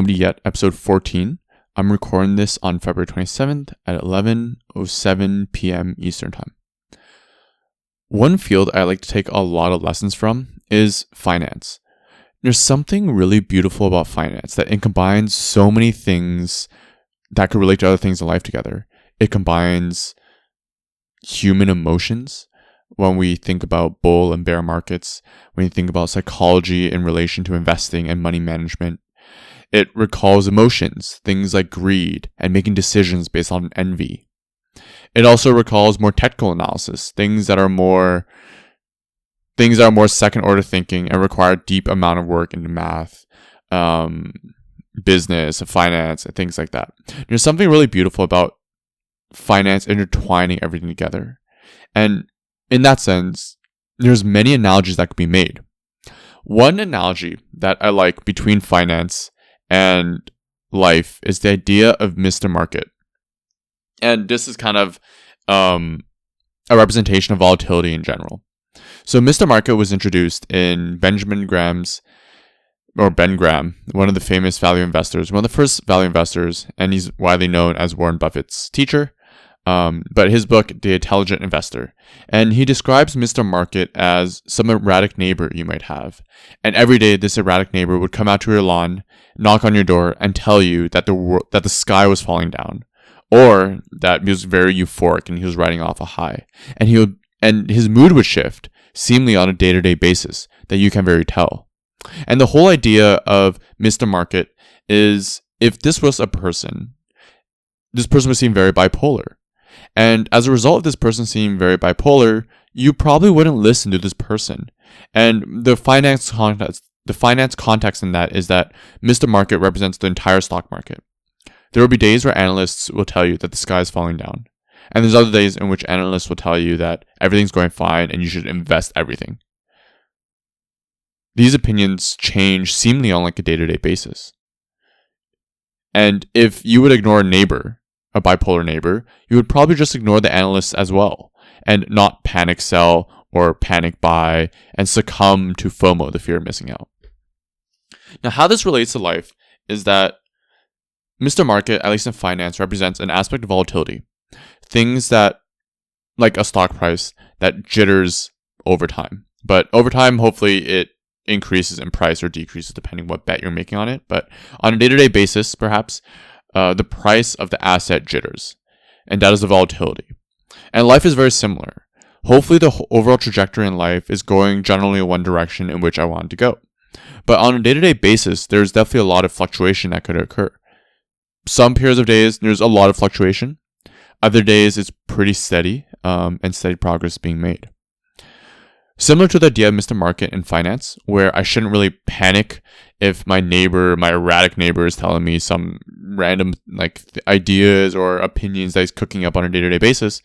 Nobody Yet, episode 14. I'm recording this on February 27th at 11:07 p.m. Eastern Time. One field I like to take a lot of lessons from is finance. There's something really beautiful about finance that it combines so many things that could relate to other things in life together. It combines human emotions when we think about bull and bear markets, when you think about psychology in relation to investing and money management. It recalls emotions, things like greed and making decisions based on envy. It also recalls more technical analysis, things that are more second order thinking and require a deep amount of work into math, business, finance, and things like that. There's something really beautiful about finance intertwining everything together. And in that sense, there's many analogies that could be made. One analogy that I like between finance and life is the idea of Mr. Market. And this is kind of a representation of volatility in general. So Mr. Market was introduced in Ben Graham, one of the famous value investors, one of the first value investors, and he's widely known as Warren Buffett's teacher. But his book, The Intelligent Investor. And he describes Mr. Market as some erratic neighbor you might have. And every day, this erratic neighbor would come out to your lawn, knock on your door, and tell you that the sky was falling down, or that he was very euphoric and he was riding off a high. And his mood would shift, seemingly on a day-to-day basis, that you can very tell. And the whole idea of Mr. Market is, if this was a person, this person would seem very bipolar. And as a result of this person seeming very bipolar, you probably wouldn't listen to this person. And the finance context in that is that Mr. Market represents the entire stock market. There will be days where analysts will tell you that the sky is falling down. And there's other days in which analysts will tell you that everything's going fine and you should invest everything. These opinions change seemingly on like a day-to-day basis. And if you would ignore a bipolar neighbor, you would probably just ignore the analysts as well and not panic sell or panic buy and succumb to FOMO, the fear of missing out. Now, how this relates to life is that Mr. Market, at least in finance, represents an aspect of volatility. Things that, like a stock price, that jitters over time. But over time, hopefully it increases in price or decreases depending what bet you're making on it. But on a day-to-day basis, perhaps, the price of the asset jitters, and that is the volatility. And life is very similar. Hopefully the overall trajectory in life is going generally in one direction in which I want to go. But on a day-to-day basis, there's definitely a lot of fluctuation that could occur. Some periods of days, there's a lot of fluctuation. Other days, it's pretty steady, and steady progress being made. Similar to the idea of Mr. Market in finance, where I shouldn't really panic if my erratic neighbor is telling me some random ideas or opinions that he's cooking up on a day-to-day basis.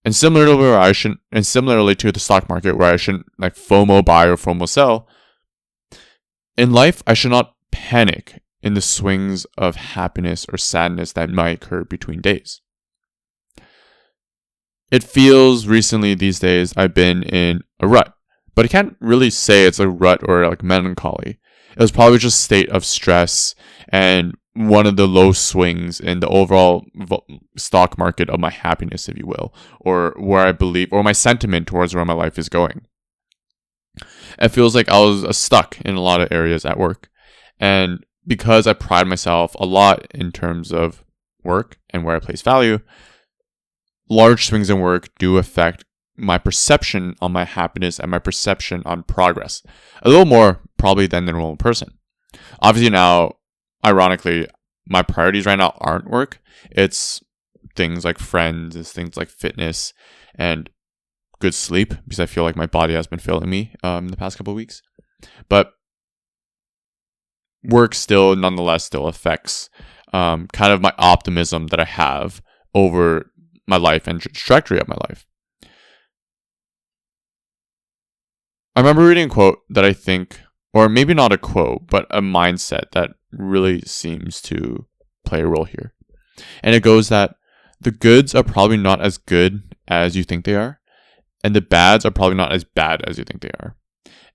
And similarly to the stock market, where I shouldn't FOMO buy or FOMO sell. In life, I should not panic in the swings of happiness or sadness that might occur between days. It feels recently these days I've been in a rut, but I can't really say it's a rut or melancholy. It was probably just a state of stress and one of the low swings in the overall stock market of my happiness, if you will, or where I believe, or my sentiment towards where my life is going. It feels like I was stuck in a lot of areas at work. And because I pride myself a lot in terms of work and where I place value, large swings in work do affect my perception on my happiness and my perception on progress. A little more probably than the normal person. Obviously now, ironically, my priorities right now aren't work. It's things like friends, it's things like fitness and good sleep, because I feel like my body has been failing me in the past couple of weeks. But work nonetheless still affects kind of my optimism that I have over my life and trajectory of my life. I remember reading a quote that I think, or maybe not a quote, but a mindset that really seems to play a role here. And it goes that the goods are probably not as good as you think they are, and the bads are probably not as bad as you think they are.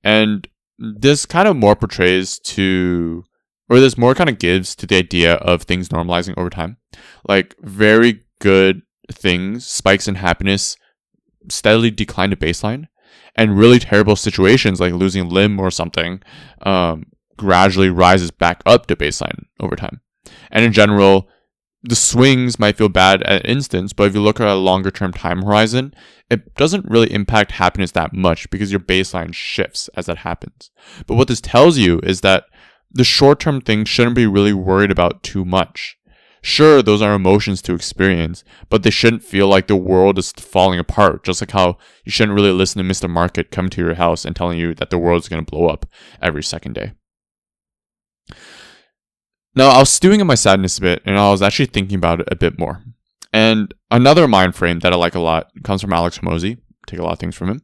And this kind of more portrays to or this more kind of gives to the idea of things normalizing over time. Like very good things, spikes in happiness, steadily decline to baseline, and really terrible situations like losing a limb or something gradually rises back up to baseline over time. And in general, the swings might feel bad at an instance, but if you look at a longer term time horizon, it doesn't really impact happiness that much because your baseline shifts as that happens. But what this tells you is that the short term things shouldn't be really worried about too much. Sure, those are emotions to experience, but they shouldn't feel like the world is falling apart, just like how you shouldn't really listen to Mr. Market come to your house and telling you that the world is going to blow up every second day. Now, I was stewing in my sadness a bit, and I was actually thinking about it a bit more. And another mind frame that I like a lot comes from Alex Hormozi. Take a lot of things from him.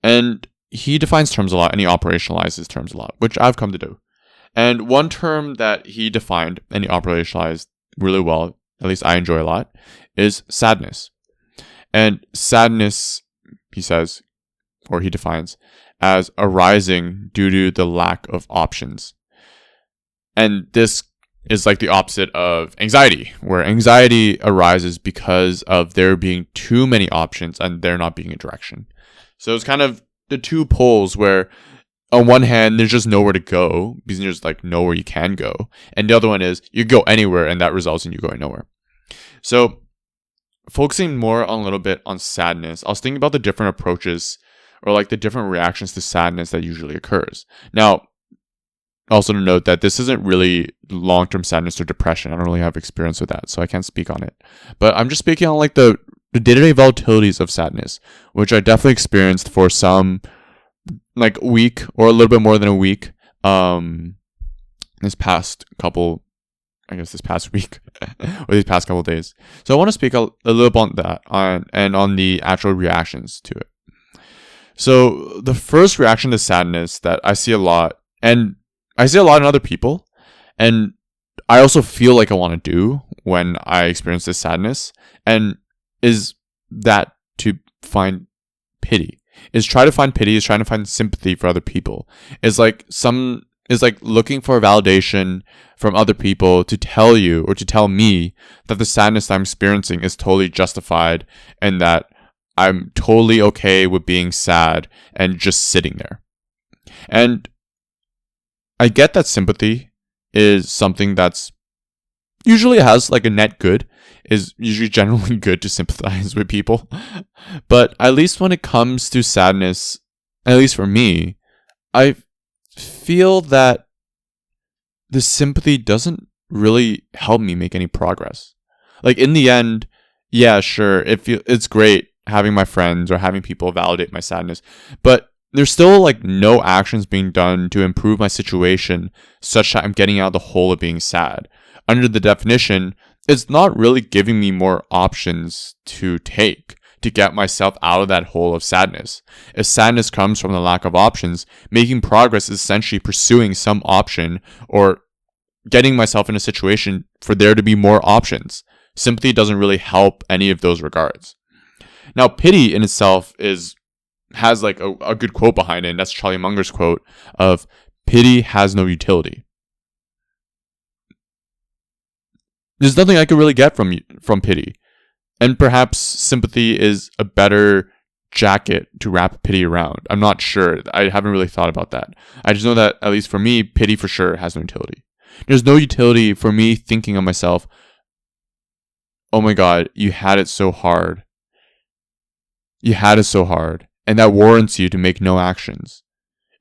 And he defines terms a lot, and he operationalizes terms a lot, which I've come to do. And one term that he defined and he operationalized really well, at least I enjoy a lot, is sadness. And sadness, he says, or he defines, as arising due to the lack of options. And this is like the opposite of anxiety, where anxiety arises because of there being too many options and there not being a direction. So it's kind of the two poles where on one hand, there's just nowhere to go because there's like nowhere you can go. And the other one is you go anywhere and that results in you going nowhere. So focusing more on a little bit on sadness, I was thinking about the different approaches or like the different reactions to sadness that usually occurs. Now, also to note that this isn't really long-term sadness or depression. I don't really have experience with that, so I can't speak on it. But I'm just speaking on like the day-to-day volatilities of sadness, which I definitely experienced for some like a week or a little bit more than a week. This past week or these past couple of days. So I want to speak a little bit on that on the actual reactions to it. So the first reaction to sadness that I see a lot, and I see a lot in other people, and I also feel like I want to do when I experience this sadness, and is that to find pity. Is try to find pity, is trying to find sympathy for other people. Is like looking for validation from other people to tell you or to tell me that the sadness I'm experiencing is totally justified and that I'm totally okay with being sad and just sitting there. And I get that sympathy is something that's usually has like a net good, is usually generally good to sympathize with people. But at least when it comes to sadness, at least for me, I feel that the sympathy doesn't really help me make any progress. Like in the end, yeah, sure, it's great having my friends or having people validate my sadness, but there's still like no actions being done to improve my situation such that I'm getting out of the hole of being sad. Under the definition, it's not really giving me more options to take to get myself out of that hole of sadness. If sadness comes from the lack of options, making progress is essentially pursuing some option or getting myself in a situation for there to be more options. Sympathy doesn't really help any of those regards. Now, pity in itself has like a good quote behind it, and that's Charlie Munger's quote of pity has no utility. There's nothing I could really get from pity. And perhaps sympathy is a better jacket to wrap pity around. I'm not sure. I haven't really thought about that. I just know that, at least for me, pity for sure has no utility. There's no utility for me thinking of myself, oh my God, you had it so hard. You had it so hard. And that warrants you to make no actions.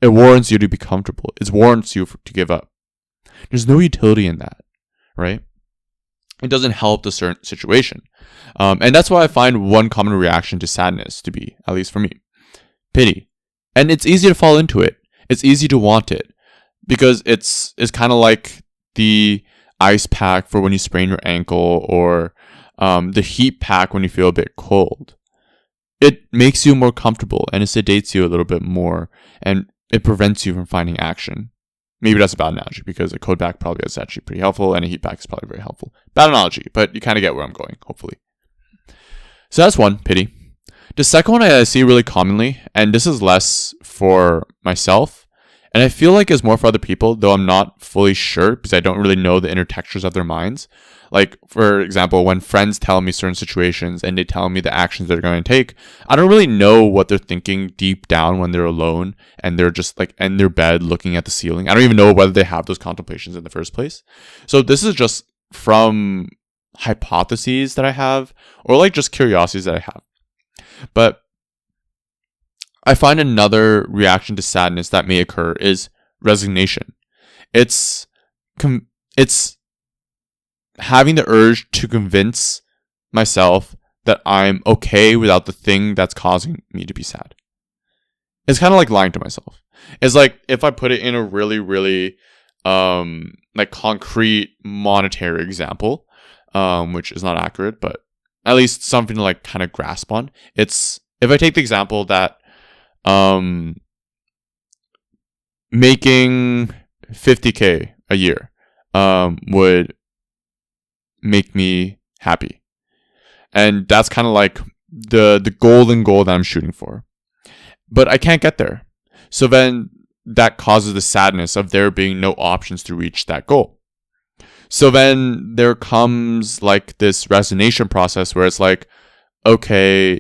It warrants you to be comfortable. It warrants you to give up. There's no utility in that, right? It doesn't help the certain situation. And that's why I find one common reaction to sadness to be, at least for me, pity. And it's easy to fall into it. It's easy to want it because it's kind of like the ice pack for when you sprain your ankle or the heat pack when you feel a bit cold. It makes you more comfortable and it sedates you a little bit more and it prevents you from finding action. Maybe that's a bad analogy because a cold pack probably is actually pretty helpful and a heat pack is probably very helpful. Bad analogy, but you kind of get where I'm going, hopefully. So that's one, pity. The second one I see really commonly, and this is less for myself And I feel like it's more for other people, though I'm not fully sure because I don't really know the inner textures of their minds. Like, for example, when friends tell me certain situations and they tell me the actions they're going to take, I don't really know what they're thinking deep down when they're alone and they're just like in their bed looking at the ceiling. I don't even know whether they have those contemplations in the first place. So this is just from hypotheses that I have, or like just curiosities that I have. But I find another reaction to sadness that may occur is resignation. It's having the urge to convince myself that I'm okay without the thing that's causing me to be sad. It's kind of like lying to myself. It's like if I put it in a really, really like concrete monetary example, which is not accurate, but at least something to like kind of grasp on. It's if I take the example that making $50K a year would make me happy. And that's kind of like the golden goal that I'm shooting for. But I can't get there. So then that causes the sadness of there being no options to reach that goal. So then there comes like this resignation process where it's like, okay,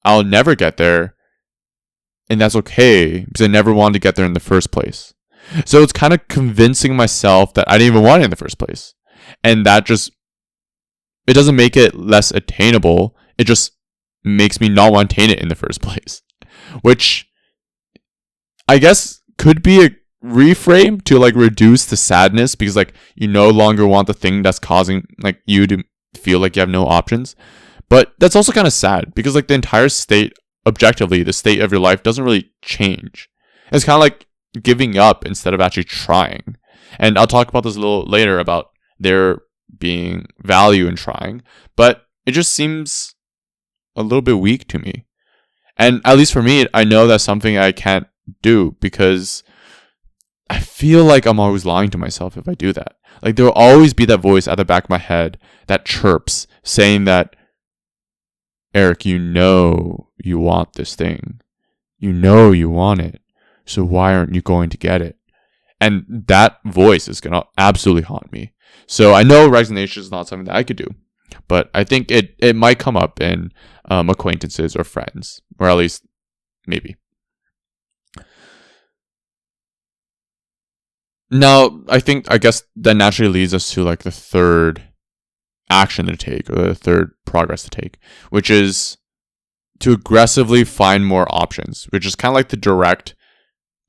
I'll never get there. And that's okay because I never wanted to get there in the first place. So it's kind of convincing myself that I didn't even want it in the first place. And that just, it doesn't make it less attainable. It just makes me not want to attain it in the first place. Which I guess could be a reframe to like reduce the sadness because like you no longer want the thing that's causing like you to feel like you have no options. But that's also kind of sad because like the entire state, objectively, the state of your life doesn't really change. It's kind of like giving up instead of actually trying. And I'll talk about this a little later about there being value in trying, but it just seems a little bit weak to me. And at least for me, I know that's something I can't do because I feel like I'm always lying to myself if I do that. Like there will always be that voice at the back of my head that chirps saying that, Eric, you know you want this thing. You know you want it. So why aren't you going to get it? And that voice is going to absolutely haunt me. So I know resignation is not something that I could do, but I think it might come up in acquaintances or friends, or at least maybe. Now, I guess that naturally leads us to like the third action to take, or the third progress to take, which is to aggressively find more options, which is kind of like the direct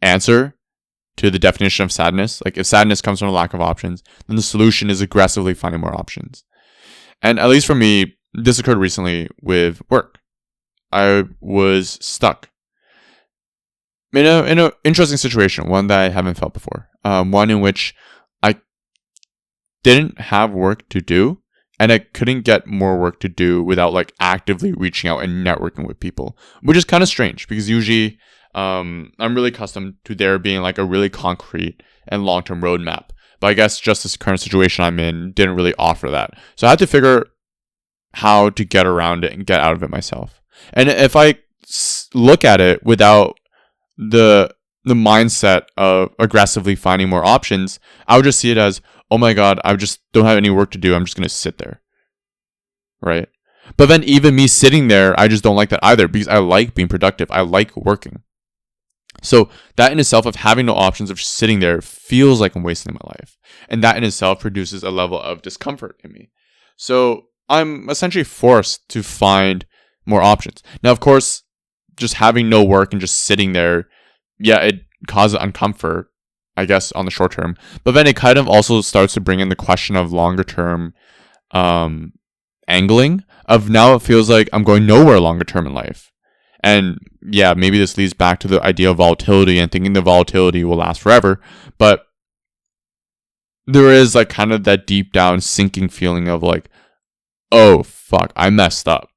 answer to the definition of sadness. Like if sadness comes from a lack of options, then the solution is aggressively finding more options. And at least for me, this occurred recently with work. I was stuck in a interesting situation, one that I haven't felt before. One in which I didn't have work to do, and I couldn't get more work to do without like actively reaching out and networking with people, which is kind of strange because usually I'm really accustomed to there being like a really concrete and long-term roadmap. But I guess just this current situation I'm in didn't really offer that. So I had to figure how to get around it and get out of it myself. And if I look at it without the mindset of aggressively finding more options, I would just see it as, oh my God, I just don't have any work to do. I'm just going to sit there. Right? But then even me sitting there, I just don't like that either because I like being productive. I like working. So that in itself of having no options, of just sitting there, feels like I'm wasting my life. And that in itself produces a level of discomfort in me. So I'm essentially forced to find more options. Now, of course, just having no work and just sitting there, yeah, it causes uncomfort, I guess, on the short term. But then it kind of also starts to bring in the question of longer term angling of now it feels like I'm going nowhere longer term in life. And yeah, maybe this leads back to the idea of volatility and thinking the volatility will last forever. But there is like kind of that deep down sinking feeling of like, oh, fuck, I messed up.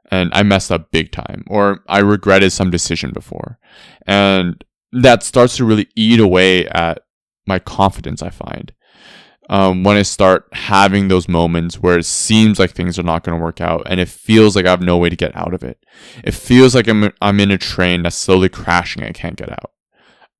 And I messed up big time. Or I regretted some decision before. And that starts to really eat away at my confidence, I find. When I start having those moments where it seems like things are not going to work out and it feels like I have no way to get out of it. It feels like I'm in a train that's slowly crashing and I can't get out.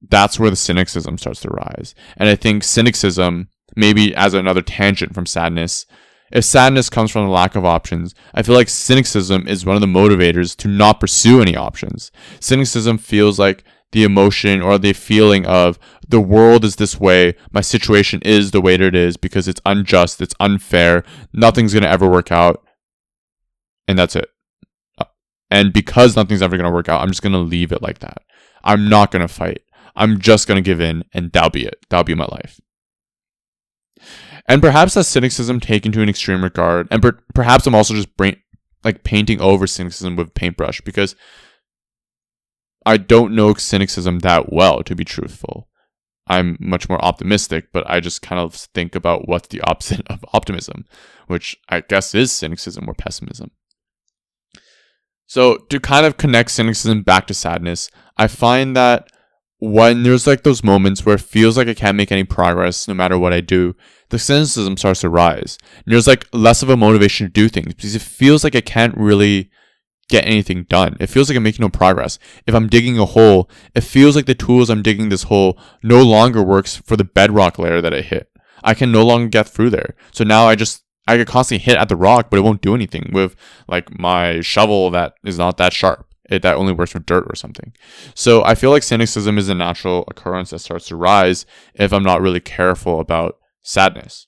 that's where the cynicism starts to rise. And I think cynicism, maybe as another tangent from sadness, if sadness comes from the lack of options, I feel like cynicism is one of the motivators to not pursue any options. Cynicism feels like the emotion or the feeling of the world is this way, my situation is the way that it is because it's unjust, it's unfair, nothing's going to ever work out, and that's it. And because nothing's ever going to work out, I'm just going to leave it like that. I'm not going to fight. I'm just going to give in, and that'll be it. That'll be my life. And perhaps that's cynicism taken to an extreme regard. And perhaps I'm also just painting over cynicism with paintbrush because I don't know cynicism that well, to be truthful. I'm much more optimistic, but I just kind of think about what's the opposite of optimism, which I guess is cynicism or pessimism. So to kind of connect cynicism back to sadness, I find that when there's like those moments where it feels like I can't make any progress no matter what I do, the cynicism starts to rise. And there's like less of a motivation to do things because it feels like I can't really get anything done. It feels like I'm making no progress. If I'm digging a hole, it feels like the tools I'm digging this hole no longer works for the bedrock layer that I hit. I can no longer get through there. So now I could constantly hit at the rock, but it won't do anything with like my shovel that is not that sharp. That only works for dirt or something. So I feel like cynicism is a natural occurrence that starts to rise if I'm not really careful about sadness.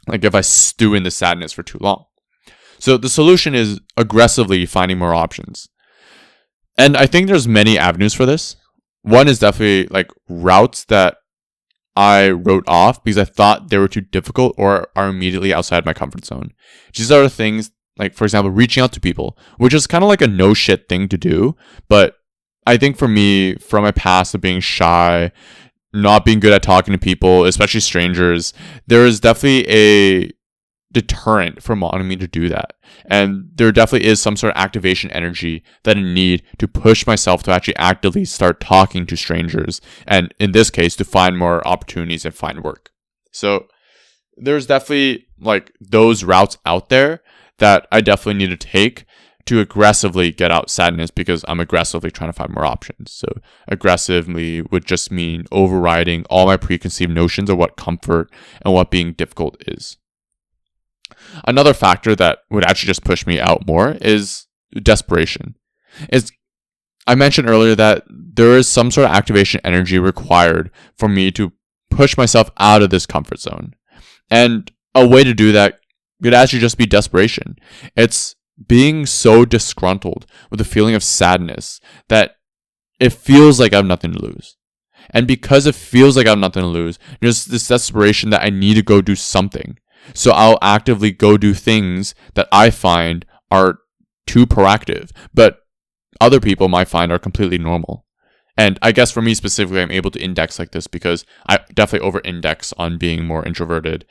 Like if I stew in the sadness for too long. So the solution is aggressively finding more options. And I think there's many avenues for this. One is definitely like routes that I wrote off because I thought they were too difficult or are immediately outside my comfort zone. These are the things like, for example, reaching out to people, which is kind of like a no shit thing to do. But I think for me, from my past of being shy, not being good at talking to people, especially strangers, there is definitely a deterrent for wanting me to do that. And there definitely is some sort of activation energy that I need to push myself to actually actively start talking to strangers. And in this case, to find more opportunities and find work. So there's definitely like those routes out there that I definitely need to take to aggressively get out sadness because I'm aggressively trying to find more options. So aggressively would just mean overriding all my preconceived notions of what comfort and what being difficult is. Another factor that would actually just push me out more is desperation. I mentioned earlier that there is some sort of activation energy required for me to push myself out of this comfort zone. And a way to do that could actually just be desperation. It's being so disgruntled with a feeling of sadness that it feels like I have nothing to lose. And because it feels like I have nothing to lose, there's this desperation that I need to go do something. So I'll actively go do things that I find are too proactive, but other people might find are completely normal. And I guess for me specifically, I'm able to index like this because I definitely over-index on being more introverted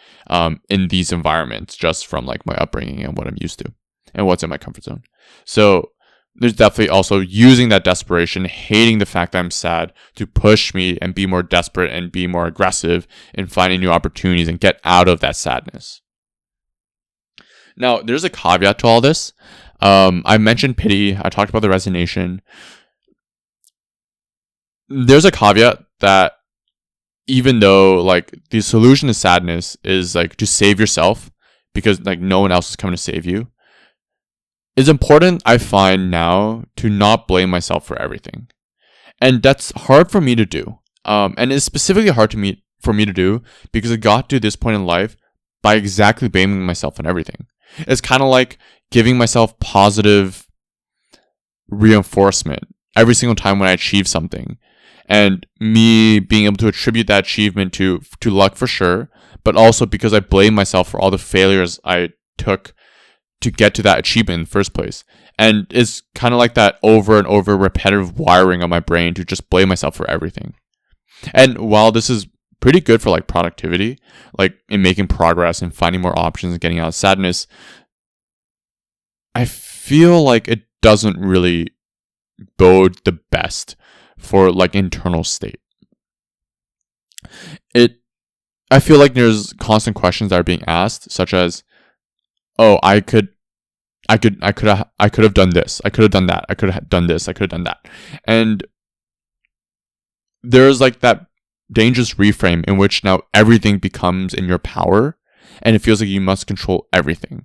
in these environments just from like my upbringing and what I'm used to and what's in my comfort zone. So there's definitely also using that desperation, hating the fact that I'm sad to push me and be more desperate and be more aggressive in finding new opportunities and get out of that sadness. Now, there's a caveat to all this. I mentioned pity. I talked about the resignation. There's a caveat that even though like the solution to sadness is like to save yourself because like no one else is coming to save you, it's important, I find now, to not blame myself for everything. And that's hard for me to do. And it's specifically hard for me to do because I got to this point in life by exactly blaming myself on everything. It's kind of like giving myself positive reinforcement every single time when I achieve something. And me being able to attribute that achievement to luck for sure, but also because I blame myself for all the failures I took to get to that achievement in the first place. And it's kind of like that over and over repetitive wiring of my brain to just blame myself for everything. And while this is pretty good for like productivity, like in making progress and finding more options and getting out of sadness, I feel like it doesn't really bode the best for like internal state. I feel like there's constant questions that are being asked, such as, "Oh, I could have done this. I could have done that. I could have done this. I could have done that." And there's like that dangerous reframe in which now everything becomes in your power and it feels like you must control everything.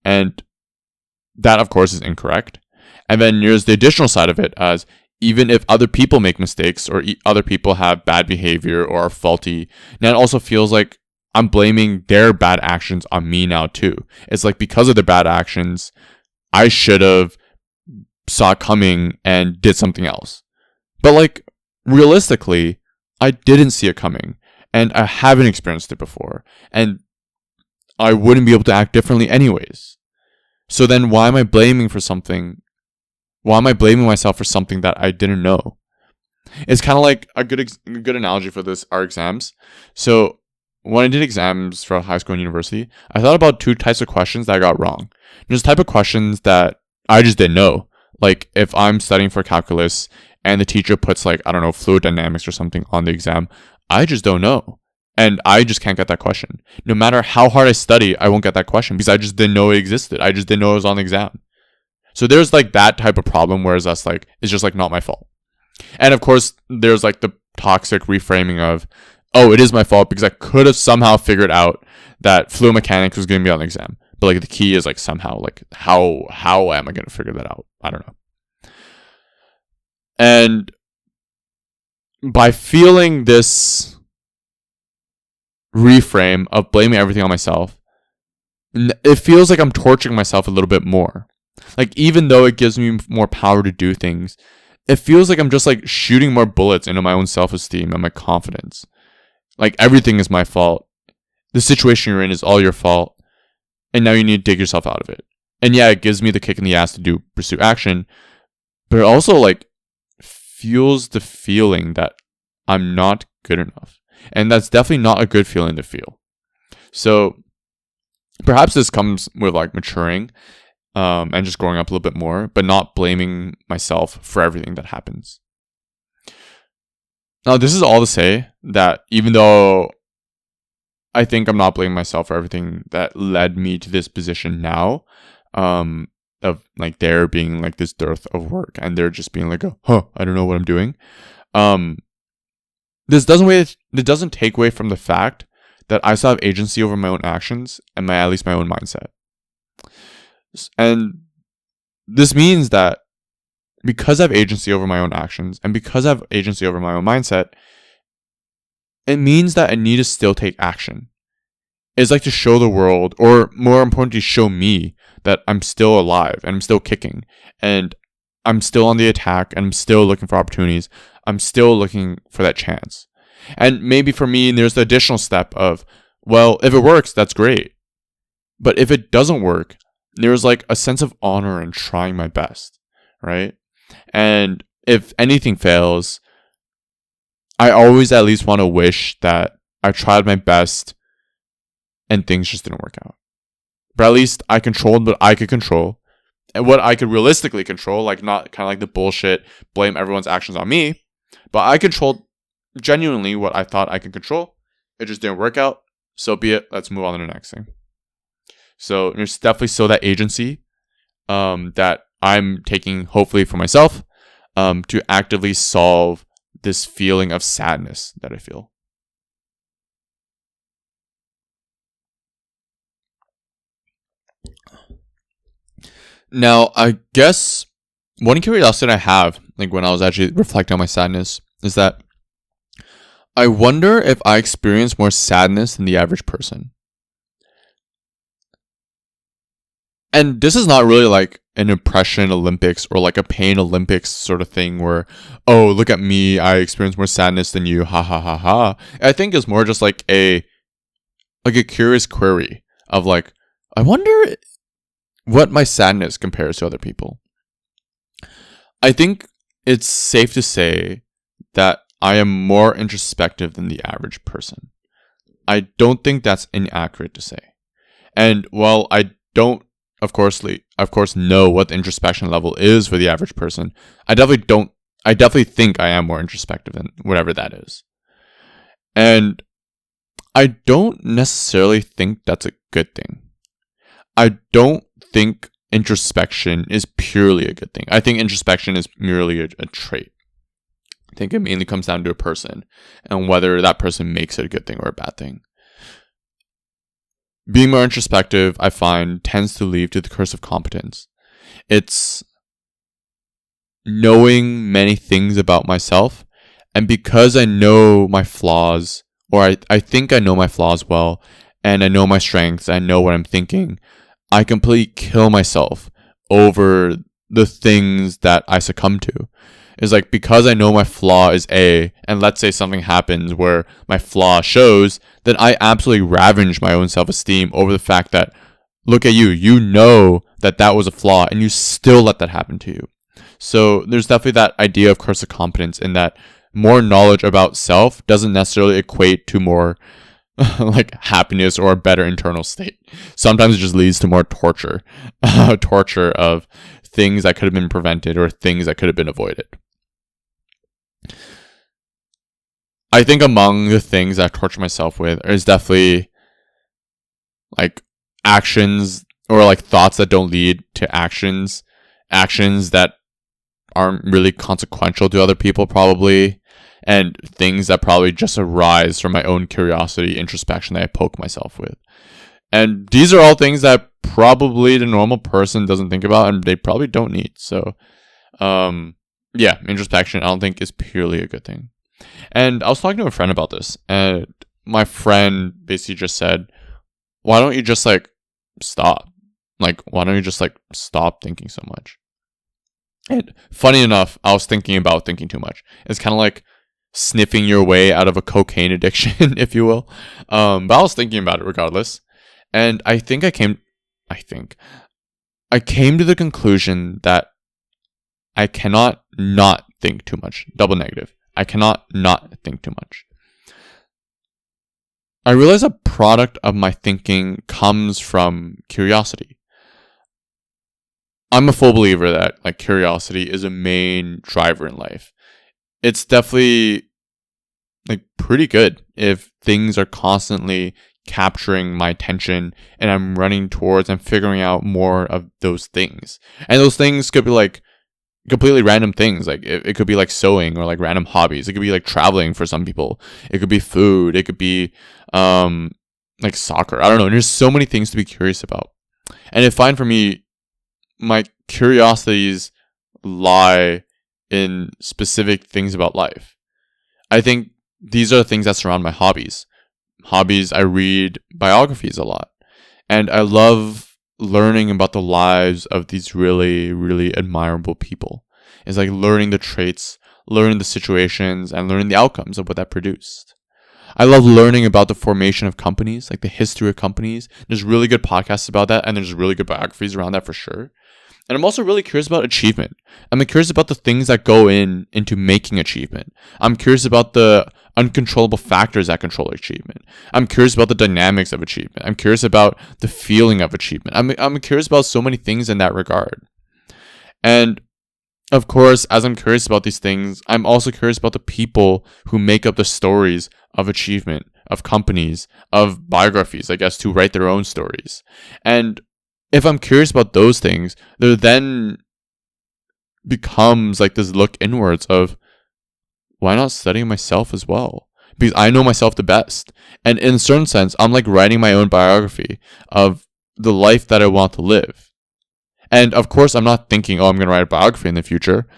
And that, of course, is incorrect. And then there's the additional side of it as even if other people make mistakes or other people have bad behavior or are faulty, now it also feels like I'm blaming their bad actions on me now too. It's like because of their bad actions, I should have saw it coming and did something else. But like realistically, I didn't see it coming and I haven't experienced it before. And I wouldn't be able to act differently anyways. So then why am I blaming myself for something that I didn't know? It's kind of like a good analogy for this are exams. So when I did exams for high school and university, I thought about two types of questions that I got wrong. There's type of questions that I just didn't know. Like if I'm studying for calculus and the teacher puts like, I don't know, fluid dynamics or something on the exam, I just don't know. And I just can't get that question. No matter how hard I study, I won't get that question because I just didn't know it existed. I just didn't know it was on the exam. So there's like that type of problem, whereas that's like, it's just like not my fault. And of course, there's like the toxic reframing of, oh, it is my fault because I could have somehow figured out that fluid mechanics was going to be on the exam. But like the key is like somehow, like how am I going to figure that out? I don't know. And by feeling this reframe of blaming everything on myself, it feels like I'm torturing myself a little bit more. Like even though it gives me more power to do things, it feels like I'm just like shooting more bullets into my own self-esteem and my confidence. Like everything is my fault. The situation you're in is all your fault. And now you need to dig yourself out of it. And yeah, it gives me the kick in the ass to pursue action. But it also like fuels the feeling that I'm not good enough. And that's definitely not a good feeling to feel. So perhaps this comes with like maturing and just growing up a little bit more, but not blaming myself for everything that happens. Now, this is all to say that even though I think I'm not blaming myself for everything that led me to this position now, of like there being like this dearth of work and they're just being like, I don't know what I'm doing. This doesn't take away from the fact that I still have agency over my own actions and at least my own mindset. And this means that because I have agency over my own actions and because I have agency over my own mindset, it means that I need to still take action. It's like to show the world, or more importantly, show me that I'm still alive and I'm still kicking and I'm still on the attack and I'm still looking for opportunities. I'm still looking for that chance. And maybe for me, there's the additional step of, well, if it works, that's great. But if it doesn't work, there's like a sense of honor in trying my best, right? And if anything fails, I always at least want to wish that I tried my best and things just didn't work out. But at least I controlled what I could control. And what I could realistically control, like not kind of like the bullshit, blame everyone's actions on me. But I controlled genuinely what I thought I could control. It just didn't work out. So be it. Let's move on to the next thing. So there's definitely still that agency that I'm taking, hopefully for myself, to actively solve this feeling of sadness that I feel. Now, I guess one curiosity I have, like when I was actually reflecting on my sadness, is that I wonder if I experience more sadness than the average person. And this is not really like an impression Olympics or like a pain Olympics sort of thing where, oh, look at me, I experience more sadness than you, ha ha ha ha. I think it's more just like a curious query of like, I wonder what my sadness compares to other people. I think it's safe to say that I am more introspective than the average person. I don't think that's inaccurate to say. And while I don't, of course, know what the introspection level is for the average person, I definitely think I am more introspective than whatever that is. And I don't necessarily think that's a good thing. I don't think introspection is purely a good thing. I think introspection is merely a trait. I think it mainly comes down to a person and whether that person makes it a good thing or a bad thing. Being more introspective, I find, tends to lead to the curse of competence. It's knowing many things about myself, and because I know my flaws, or I think I know my flaws well, and I know my strengths, I know what I'm thinking, I completely kill myself over the things that I succumb to. Is like, because I know my flaw is A, and let's say something happens where my flaw shows, then I absolutely ravage my own self-esteem over the fact that, look at you, you know that that was a flaw, and you still let that happen to you. So there's definitely that idea of curse of competence in that more knowledge about self doesn't necessarily equate to more like happiness or a better internal state. Sometimes it just leads to more torture, torture of things that could have been prevented or things that could have been avoided. I think among the things that I torture myself with is definitely like actions or like thoughts that don't lead to actions that aren't really consequential to other people probably, and things that probably just arise from my own curiosity, introspection that I poke myself with. And these are all things that probably the normal person doesn't think about and they probably don't need. So, yeah, introspection I don't think is purely a good thing. And I was talking to a friend about this, and my friend basically just said, why don't you just like stop? Like, why don't you just like stop thinking so much? And funny enough, I was thinking about thinking too much. It's kind of like sniffing your way out of a cocaine addiction, if you will. But I was thinking about it regardless. And I came to the conclusion that I cannot not think too much. Double negative. I cannot not think too much. I realize a product of my thinking comes from curiosity. I'm a full believer that like curiosity is a main driver in life. It's definitely like pretty good if things are constantly capturing my attention and I'm running towards and figuring out more of those things. And those things could be like completely random things. Like it could be like sewing or like random hobbies. It could be like traveling for some people. It could be food. It could be like soccer. I don't know. There's so many things to be curious about. And I find for me, my curiosities lie in specific things about life. I think these are the things that surround my hobbies. I read biographies a lot. And I love learning about the lives of these really, really admirable people. It's like learning the traits, learning the situations, and learning the outcomes of what that produced. I love learning about the formation of companies, like the history of companies. There's really good podcasts about that, and there's really good biographies around that for sure. And I'm also really curious about achievement. I'm curious about the things that go into making achievement. I'm curious about the uncontrollable factors that control achievement. I'm curious about the dynamics of achievement. I'm curious about the feeling of achievement. I'm curious about so many things in that regard. And of course, as I'm curious about these things, I'm also curious about the people who make up the stories of achievement, of companies, of biographies, I guess, who write their own stories. And if I'm curious about those things, there then becomes like this look inwards of, why not studying myself as well? Because I know myself the best. And in a certain sense, I'm like writing my own biography of the life that I want to live. And of course, I'm not thinking, I'm going to write a biography in the future.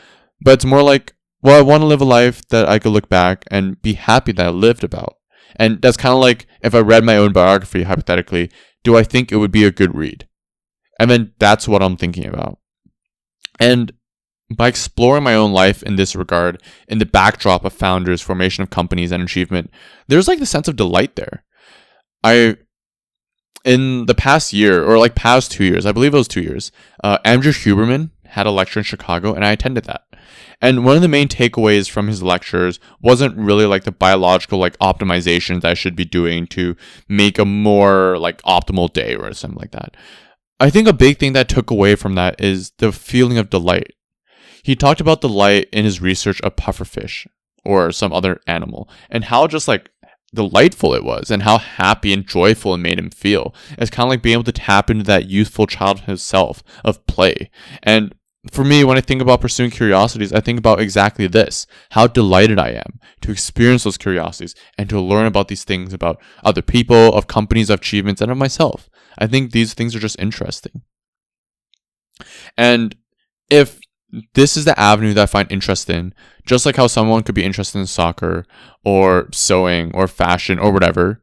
But it's more like, well, I want to live a life that I could look back and be happy that I lived about. And that's kind of like, if I read my own biography, hypothetically, do I think it would be a good read? And then that's what I'm thinking about. And by exploring my own life in this regard, in the backdrop of founders, formation of companies, and achievement, there's like the sense of delight there. In the past year, or like past 2 years, I believe it was 2 years, Andrew Huberman had a lecture in Chicago, and I attended that. And one of the main takeaways from his lectures wasn't really like the biological like optimizations I should be doing to make a more like optimal day or something like that. I think a big thing that I took away from that is the feeling of delight. He talked about delight in his research of pufferfish or some other animal and how just like delightful it was and how happy and joyful it made him feel. It's kind of like being able to tap into that youthful childhood self of play. And for me, when I think about pursuing curiosities, I think about exactly this: how delighted I am to experience those curiosities and to learn about these things about other people, of companies, of achievements, and of myself. I think these things are just interesting. And if this is the avenue that I find interest in, just like how someone could be interested in soccer or sewing or fashion or whatever,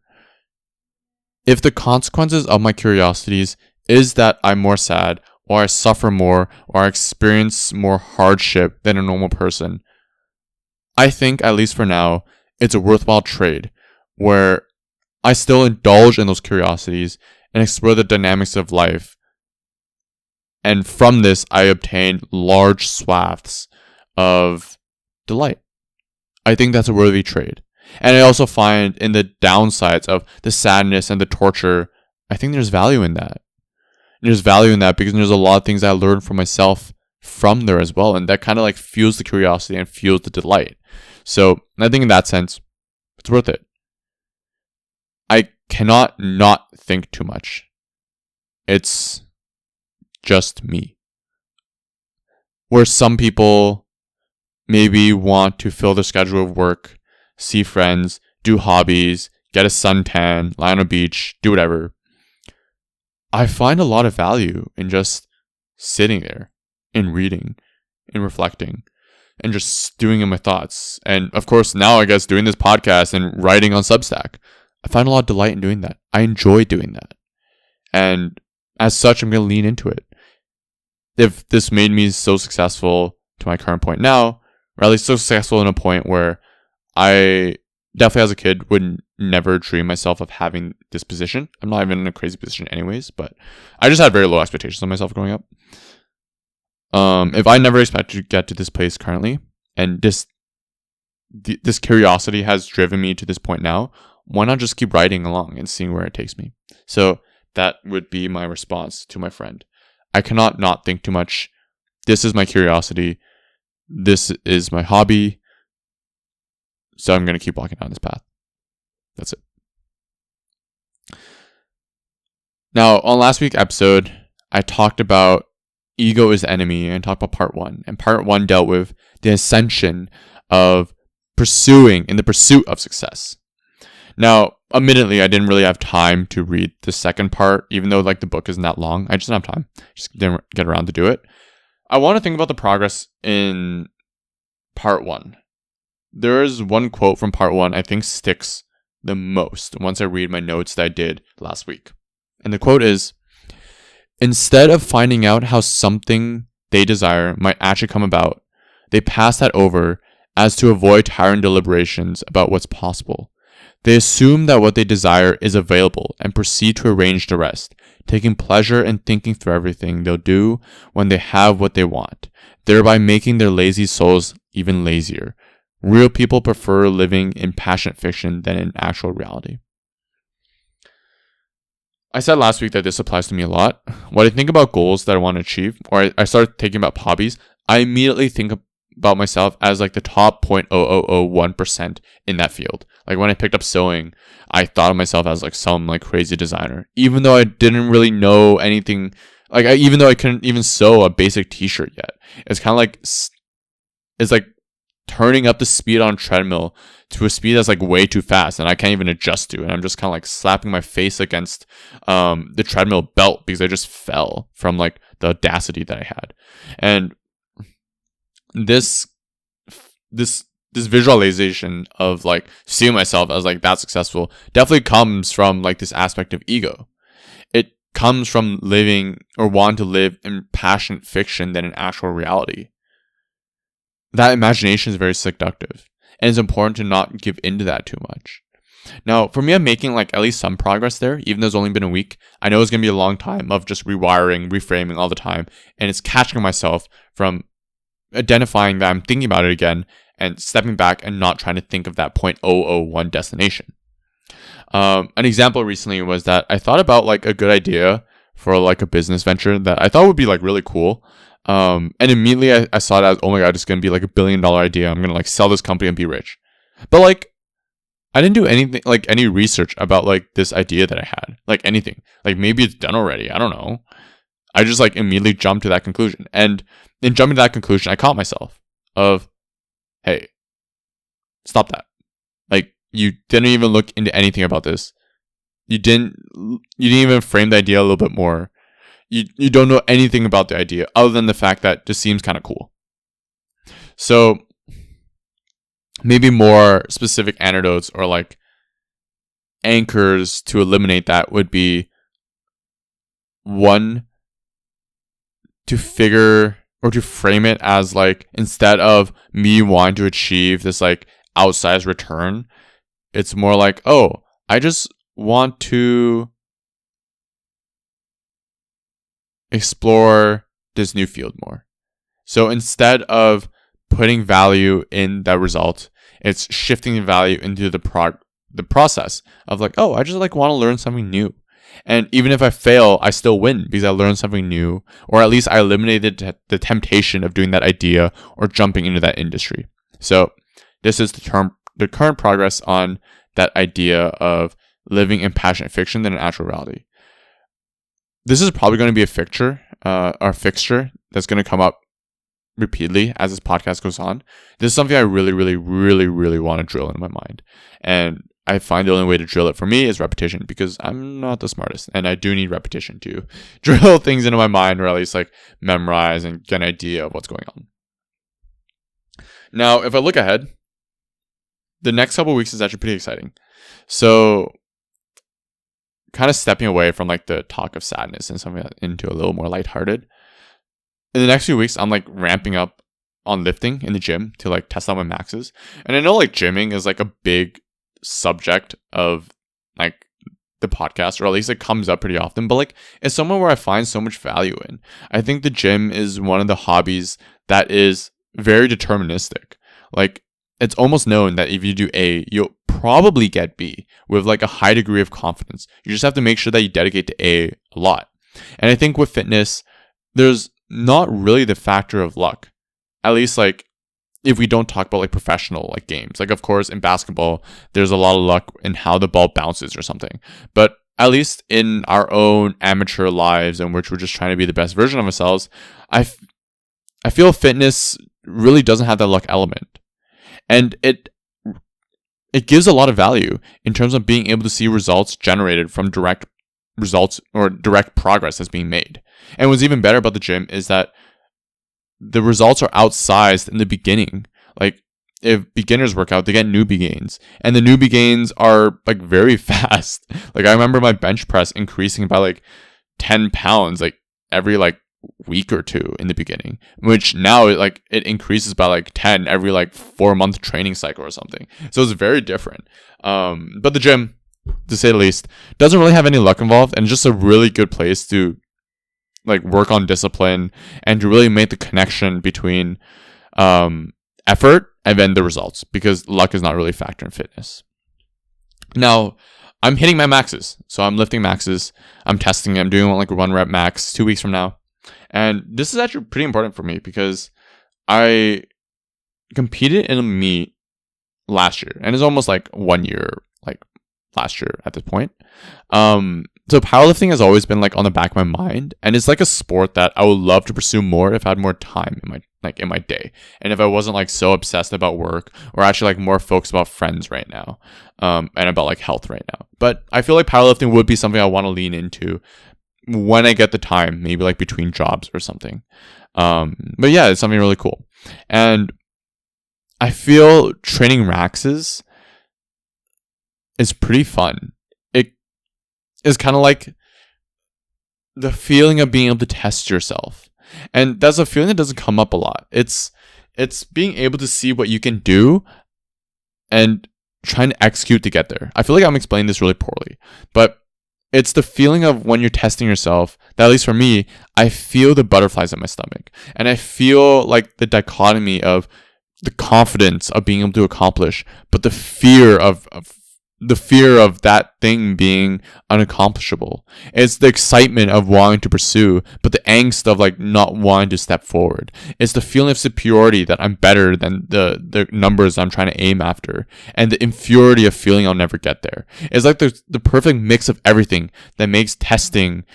if the consequences of my curiosities is that I'm more sad, or I suffer more, or I experience more hardship than a normal person, I think, at least for now, it's a worthwhile trade where I still indulge in those curiosities and explore the dynamics of life. And from this, I obtain large swaths of delight. I think that's a worthy trade. And I also find in the downsides of the sadness and the torture, I think there's value in that. There's value in that because there's a lot of things I learned for myself from there as well. And that kind of like fuels the curiosity and fuels the delight. So I think in that sense, it's worth it. I cannot not think too much. It's just me. Where some people maybe want to fill their schedule of work, see friends, do hobbies, get a suntan, lie on a beach, do whatever. I find a lot of value in just sitting there, in reading, in reflecting, and just stewing in my thoughts. And of course, now I guess doing this podcast and writing on Substack, I find a lot of delight in doing that. I enjoy doing that. And as such, I'm going to lean into it. If this made me so successful to my current point now, or at least so successful in a point where I definitely as a kid would never dream myself of having this position. I'm not even in a crazy position anyways, but I just had very low expectations of myself growing up. If I never expected to get to this place currently, and this curiosity has driven me to this point now, why not just keep riding along and seeing where it takes me? So that would be my response to my friend. I cannot not think too much. This is my curiosity. This is my hobby. So I'm going to keep walking down this path. That's it. Now, on last week's episode, I talked about ego is the enemy and talked about part 1. And part 1 dealt with the ascension of in the pursuit of success. Now, admittedly, I didn't really have time to read the second part, even though like the book isn't that long. I just didn't have time. Just didn't get around to do it. I want to think about the progress in part 1. There is one quote from part 1 I think sticks the most once I read my notes that I did last week. And the quote is, instead of finding out how something they desire might actually come about, they pass that over as to avoid tiring deliberations about what's possible. They assume that what they desire is available and proceed to arrange the rest, taking pleasure in thinking through everything they'll do when they have what they want, thereby making their lazy souls even lazier. Real people prefer living in passionate fiction than in actual reality. I said last week that this applies to me a lot. When I think about goals that I want to achieve, or I start thinking about hobbies, I immediately think about myself as like the top 0.0001% in that field. Like when I picked up sewing, I thought of myself as like some like crazy designer, even though I didn't really know anything. Even though I couldn't even sew a basic t-shirt yet. It's kind of like, it's like turning up the speed on a treadmill to a speed that's like way too fast and I can't even adjust to. And I'm just kind of like slapping my face against the treadmill belt because I just fell from like the audacity that I had. And this visualization of like seeing myself as like that successful definitely comes from like this aspect of ego. It comes from living or wanting to live in passionate fiction than in actual reality. That imagination is very seductive, and it's important to not give into that too much. Now, for me, I'm making like at least some progress there, even though it's only been a week. I know it's going to be a long time of just rewiring, reframing all the time, and it's catching myself from identifying that I'm thinking about it again and stepping back and not trying to think of that 0.001 destination. An example recently was that I thought about like a good idea for like a business venture that I thought would be like really cool. And immediately I saw it as, oh my God, it's going to be like $1 billion idea. I'm going to like sell this company and be rich. But like, I didn't do anything, like any research about like this idea that I had, like anything. Like maybe it's done already. I don't know. I just like immediately jumped to that conclusion. And in jumping to that conclusion, I caught myself of, hey, stop that. Like, you didn't even look into anything about this. You didn't even frame the idea a little bit more. You don't know anything about the idea other than the fact that it just seems kind of cool. So maybe more specific antidotes or like anchors to eliminate that would be, one, to figure or to frame it as like, instead of me wanting to achieve this like outsized return, it's more like, oh, I just want to explore this new field more. So instead of putting value in that result, it's shifting the value into the process of like, oh, I just like want to learn something new. And even if I fail, I still win because I learned something new, or at least I eliminated the temptation of doing that idea or jumping into that industry. So this is the current progress on that idea of living in passionate fiction than an actual reality. This is probably going to be a fixture that's going to come up repeatedly as this podcast goes on. This is something I really, really, really, really want to drill into my mind. And I find the only way to drill it for me is repetition, because I'm not the smartest and I do need repetition to drill things into my mind, or at least like memorize and get an idea of what's going on. Now, if I look ahead, the next couple of weeks is actually pretty exciting. So kind of stepping away from like the talk of sadness and something into a little more lighthearted. In the next few weeks, I'm like ramping up on lifting in the gym to like test out my maxes. And I know like gymming is like a big subject of like the podcast, or at least it comes up pretty often, but like it's somewhere where I find so much value in. I think the gym is one of the hobbies that is very deterministic. Like, it's almost known that if you do A, you'll probably get B with like a high degree of confidence. You just have to make sure that you dedicate to A lot. And I think with fitness, there's not really the factor of luck. At least like if we don't talk about like professional like games. Like, of course, in basketball, there's a lot of luck in how the ball bounces or something. But at least in our own amateur lives, in which we're just trying to be the best version of ourselves, I feel fitness really doesn't have that luck element. And it gives a lot of value in terms of being able to see results generated from direct results or direct progress that's being made. And what's even better about the gym is that the results are outsized in the beginning. Like, if beginners work out, they get newbie gains. And the newbie gains are like very fast. Like, I remember my bench press increasing by like 10 pounds like every like week or two in the beginning, which now it increases by like 10 every like 4-month training cycle or something. So it's very different. But the gym, to say the least, doesn't really have any luck involved, and just a really good place to like work on discipline and to really make the connection between effort and then the results, because luck is not really a factor in fitness. Now, I'm hitting my maxes. So I'm lifting maxes. I'm testing. I'm doing like 1 rep max 2 weeks from now. And this is actually pretty important for me because I competed in a meet last year, and it's almost like 1 year, like last year at this point. So powerlifting has always been like on the back of my mind, and it's like a sport that I would love to pursue more if I had more time in my day, and if I wasn't like so obsessed about work, or actually like more focused about friends right now, and about like health right now. But I feel like powerlifting would be something I want to lean into when I get the time, maybe like between jobs or something. But yeah, it's something really cool. And I feel training maxes is pretty fun. It is kind of like the feeling of being able to test yourself. And that's a feeling that doesn't come up a lot. It's being able to see what you can do and trying to execute to get there. I feel like I'm explaining this really poorly, but it's the feeling of when you're testing yourself that, at least for me, I feel the butterflies in my stomach. And I feel like the dichotomy of the confidence of being able to accomplish, but the fear of that thing being unaccomplishable. It's the excitement of wanting to pursue, but the angst of like not wanting to step forward. It's the feeling of superiority that I'm better than the numbers I'm trying to aim after, and the inferiority of feeling I'll never get there. It's like the perfect mix of everything that makes testing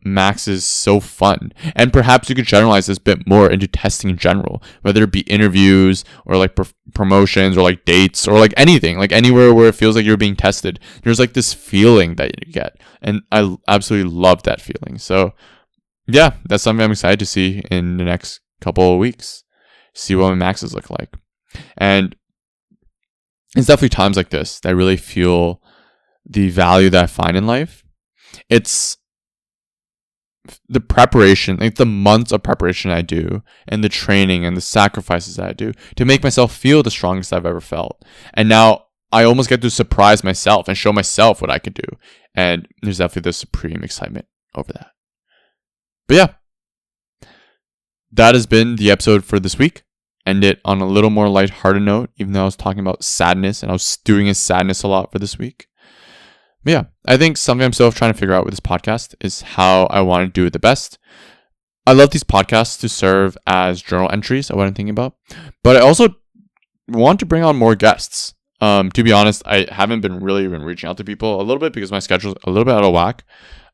Max is so fun. And perhaps you could generalize this bit more into testing in general, whether it be interviews or like promotions or like dates or like anything, like anywhere where it feels like you're being tested. There's like this feeling that you get. And I absolutely love that feeling. So yeah, that's something I'm excited to see in the next couple of weeks. See what my maxes look like. And it's definitely times like this that I really feel the value that I find in life. It's the preparation, like the months of preparation I do, and the training and the sacrifices that I do to make myself feel the strongest I've ever felt. And now I almost get to surprise myself and show myself what I could do. And there's definitely this supreme excitement over that. But yeah, that has been the episode for this week. End it on a little more lighthearted note, even though I was talking about sadness and I was stewing in sadness a lot for this week. But yeah, I think something I'm still trying to figure out with this podcast is how I want to do it the best. I love these podcasts to serve as journal entries of what I'm thinking about, but I also want to bring on more guests. To be honest, I haven't been reaching out to people a little bit because my schedule's a little bit out of whack.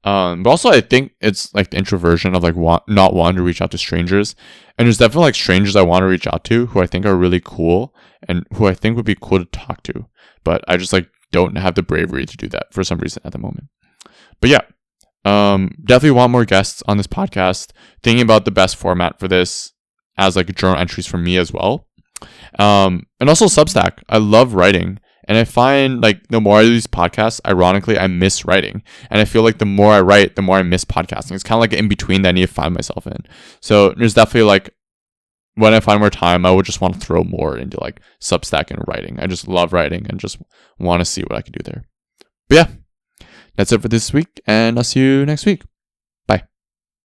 But also I think it's like the introversion of like not wanting to reach out to strangers. And there's definitely like strangers I want to reach out to who I think are really cool and who I think would be cool to talk to. But I just like don't have the bravery to do that for some reason at the moment. But yeah, definitely want more guests on this podcast. Thinking about the best format for this as like journal entries for me as well. And also Substack. I love writing. And I find like the more I do these podcasts, ironically, I miss writing. And I feel like the more I write, the more I miss podcasting. It's kind of like an in between that I need to find myself in. So there's definitely like, when I find more time, I would just want to throw more into like Substack and writing. I just love writing and just want to see what I can do there. But yeah, that's it for this week. And I'll see you next week.